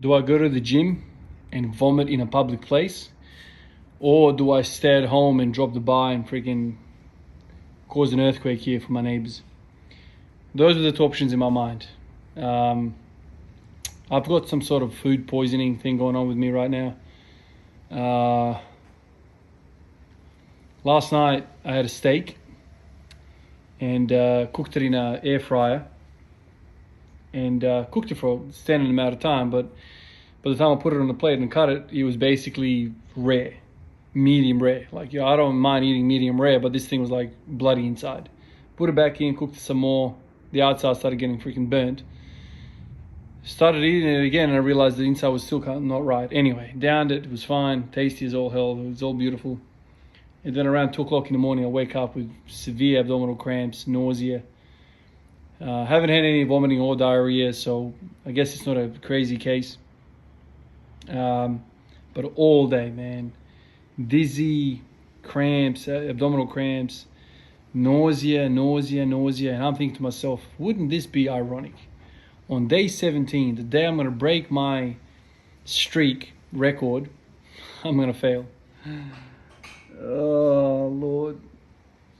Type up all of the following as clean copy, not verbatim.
Do I go to the gym and vomit in a public place? Or do I stay at home and drop the bar and freaking cause an earthquake here for my neighbors? Those are the two options in my mind. I've got some sort of food poisoning thing going on with me right now. Last night I had a steak and cooked it in an air fryer and cooked it for a standard amount of time, but by the time I put it on the plate and cut it, it was basically rare, medium rare. Like, I don't mind eating medium rare, but this thing was like bloody inside. Put it back in, cooked it some more. The outside started getting freaking burnt. Started eating it again and I realized the inside was still not right. Anyway, downed it, it was fine, tasty as all hell, it was all beautiful. And then around 2 o'clock in the morning, I wake up with severe abdominal cramps, nausea. Haven't had any vomiting or diarrhea, so I guess it's not a crazy case. But all day, man, dizzy, cramps, abdominal cramps, nausea, and I'm thinking to myself, wouldn't this be ironic? On day 17, the day I'm going to break my streak record, I'm going to fail. Oh, Lord.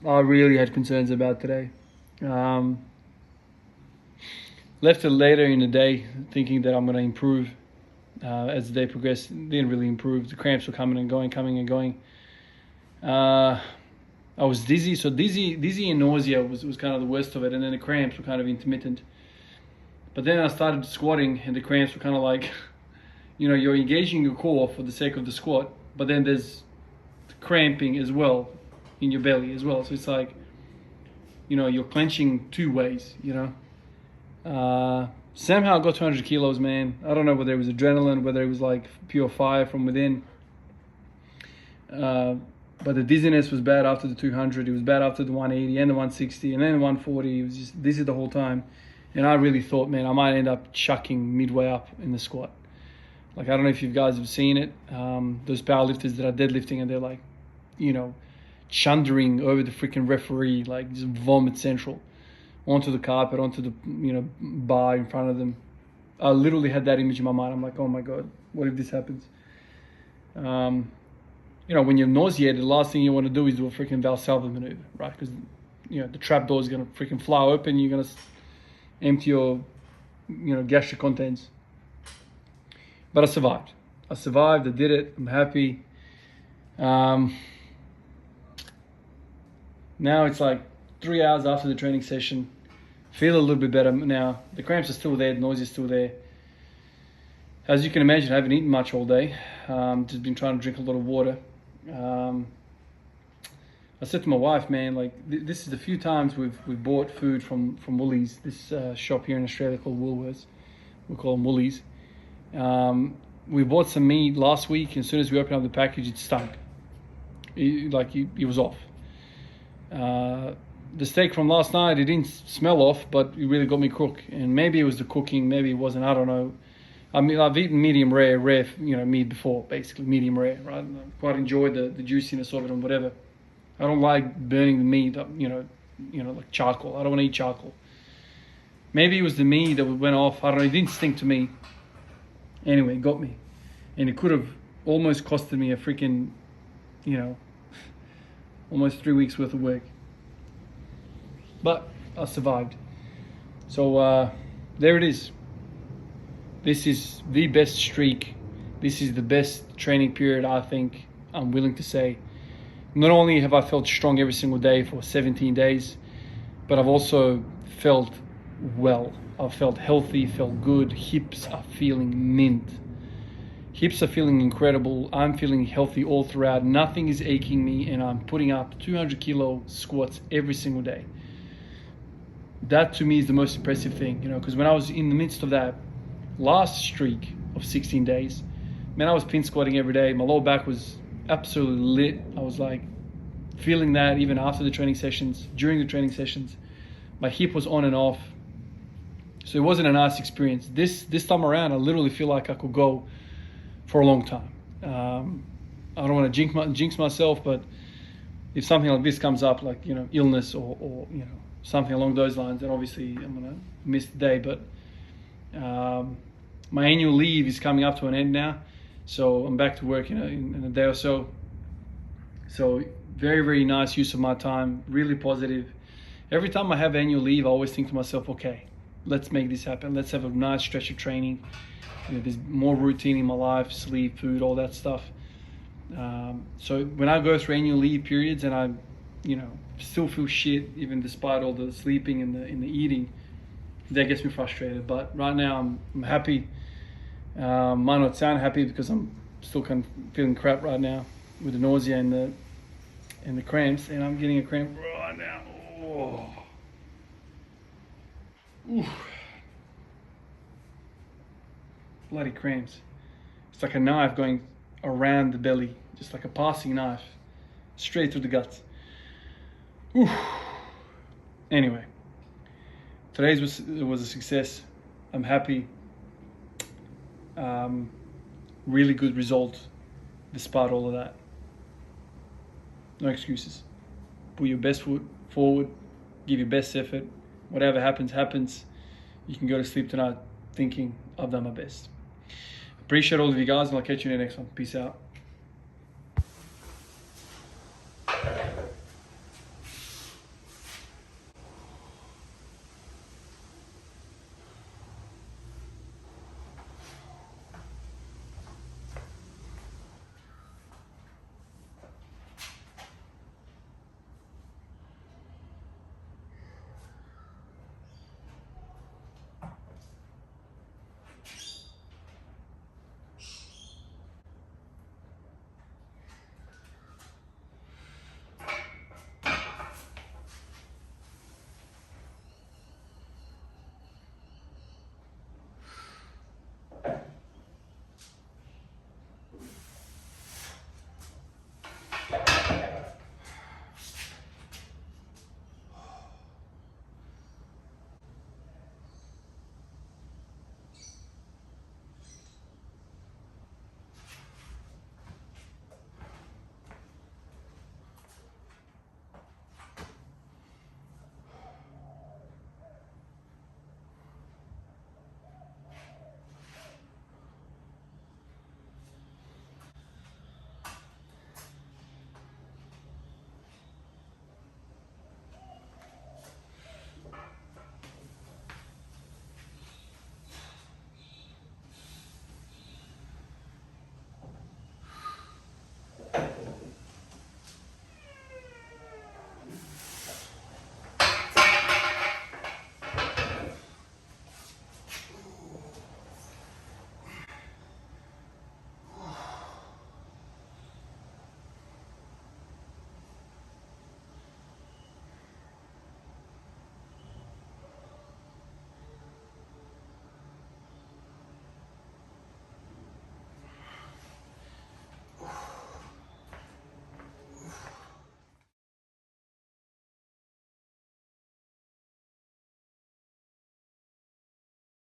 I really had concerns about today. Left it later in the day thinking that I'm going to improve. As the day progressed, didn't really improve. The cramps were coming and going. I was dizzy, so dizzy and nausea was kind of the worst of it, and then the cramps were kind of intermittent. But then I started squatting, and the cramps were kind of like, you're engaging your core for the sake of the squat, but then there's cramping as well in your belly as well. So it's like, you're clenching two ways, Somehow I got 200 kilos, man. I don't know whether it was adrenaline, whether it was like pure fire from within. But the dizziness was bad after the 200. It was bad after the 180 and the 160 and then the 140. It was just dizzy the whole time. And I really thought, man, I might end up chucking midway up in the squat. Like, I don't know if you guys have seen it. Those powerlifters that are deadlifting and they're like, chundering over the freaking referee, like just vomit central. Onto the carpet, onto the bar in front of them. I literally had that image in my mind. I'm like, oh my God, what if this happens? When you're nauseated, the last thing you want to do is do a freaking Valsalva maneuver, right? Because the trap door is gonna freaking fly open. You're gonna empty your gastric contents. But I survived. I did it. I'm happy. Now it's like 3 hours after the training session. Feel a little bit better now. The cramps are still there, the noise is still there. As you can imagine, I haven't eaten much all day. Just been trying to drink a lot of water. I said to my wife, man, like this is the few times we've bought food from Woolies, this shop here in Australia called Woolworths. We call them Woolies. We bought some meat last week, and as soon as we opened up the package, it stunk. It was off. The steak from last night, it didn't smell off, but it really got me crook. And maybe it was the cooking, maybe it wasn't, I don't know. I mean, I've eaten medium rare meat before, basically, medium rare, right? I quite enjoyed the juiciness of it and whatever. I don't like burning the meat, like charcoal. I don't want to eat charcoal. Maybe it was the meat that went off. I don't know, it didn't stink to me. Anyway, it got me. And it could have almost costed me a freaking, almost 3 weeks worth of work. But I survived. So there it is. This is the best streak. This is the best training period, I think, I'm willing to say. Not only have I felt strong every single day for 17 days, but I've also felt well. I've felt healthy, felt good. Hips are feeling mint. Hips are feeling incredible. I'm feeling healthy all throughout. Nothing is aching me, and I'm putting up 200 kilo squats every single day. That to me is the most impressive thing, because when I was in the midst of that last streak of 16 days, man, I was pin squatting every day. My lower back was absolutely lit. I was like feeling that even after the training sessions, during the training sessions. My hip was on and off. So it wasn't a nice experience. This time around, I literally feel like I could go for a long time. I don't want to jinx myself, but if something like this comes up, like, illness or something along those lines, then obviously I'm going to miss the day. But my annual leave is coming up to an end now, so I'm back to work in a day or so. So very, very nice use of my time, really positive. Every time I have annual leave, I always think to myself, okay, let's make this happen. Let's have a nice stretch of training. There's more routine in my life, sleep, food, all that stuff. So when I go through annual leave periods and I, still feel shit, even despite all the sleeping and the eating, that gets me frustrated. But right now I'm happy. Might not sound happy because I'm still kind of feeling crap right now with the nausea and the cramps, and I'm getting a cramp right now. Oh. Oof. Bloody cramps. It's like a knife going around the belly, just like a passing knife, straight through the guts. Oof. Anyway, today's was a success. I'm happy. Really good result despite all of that. No excuses. Put your best foot forward, give your best effort. Whatever happens, happens. You can go to sleep tonight thinking I've done my best. Appreciate all of you guys, and I'll catch you in the next one. Peace out.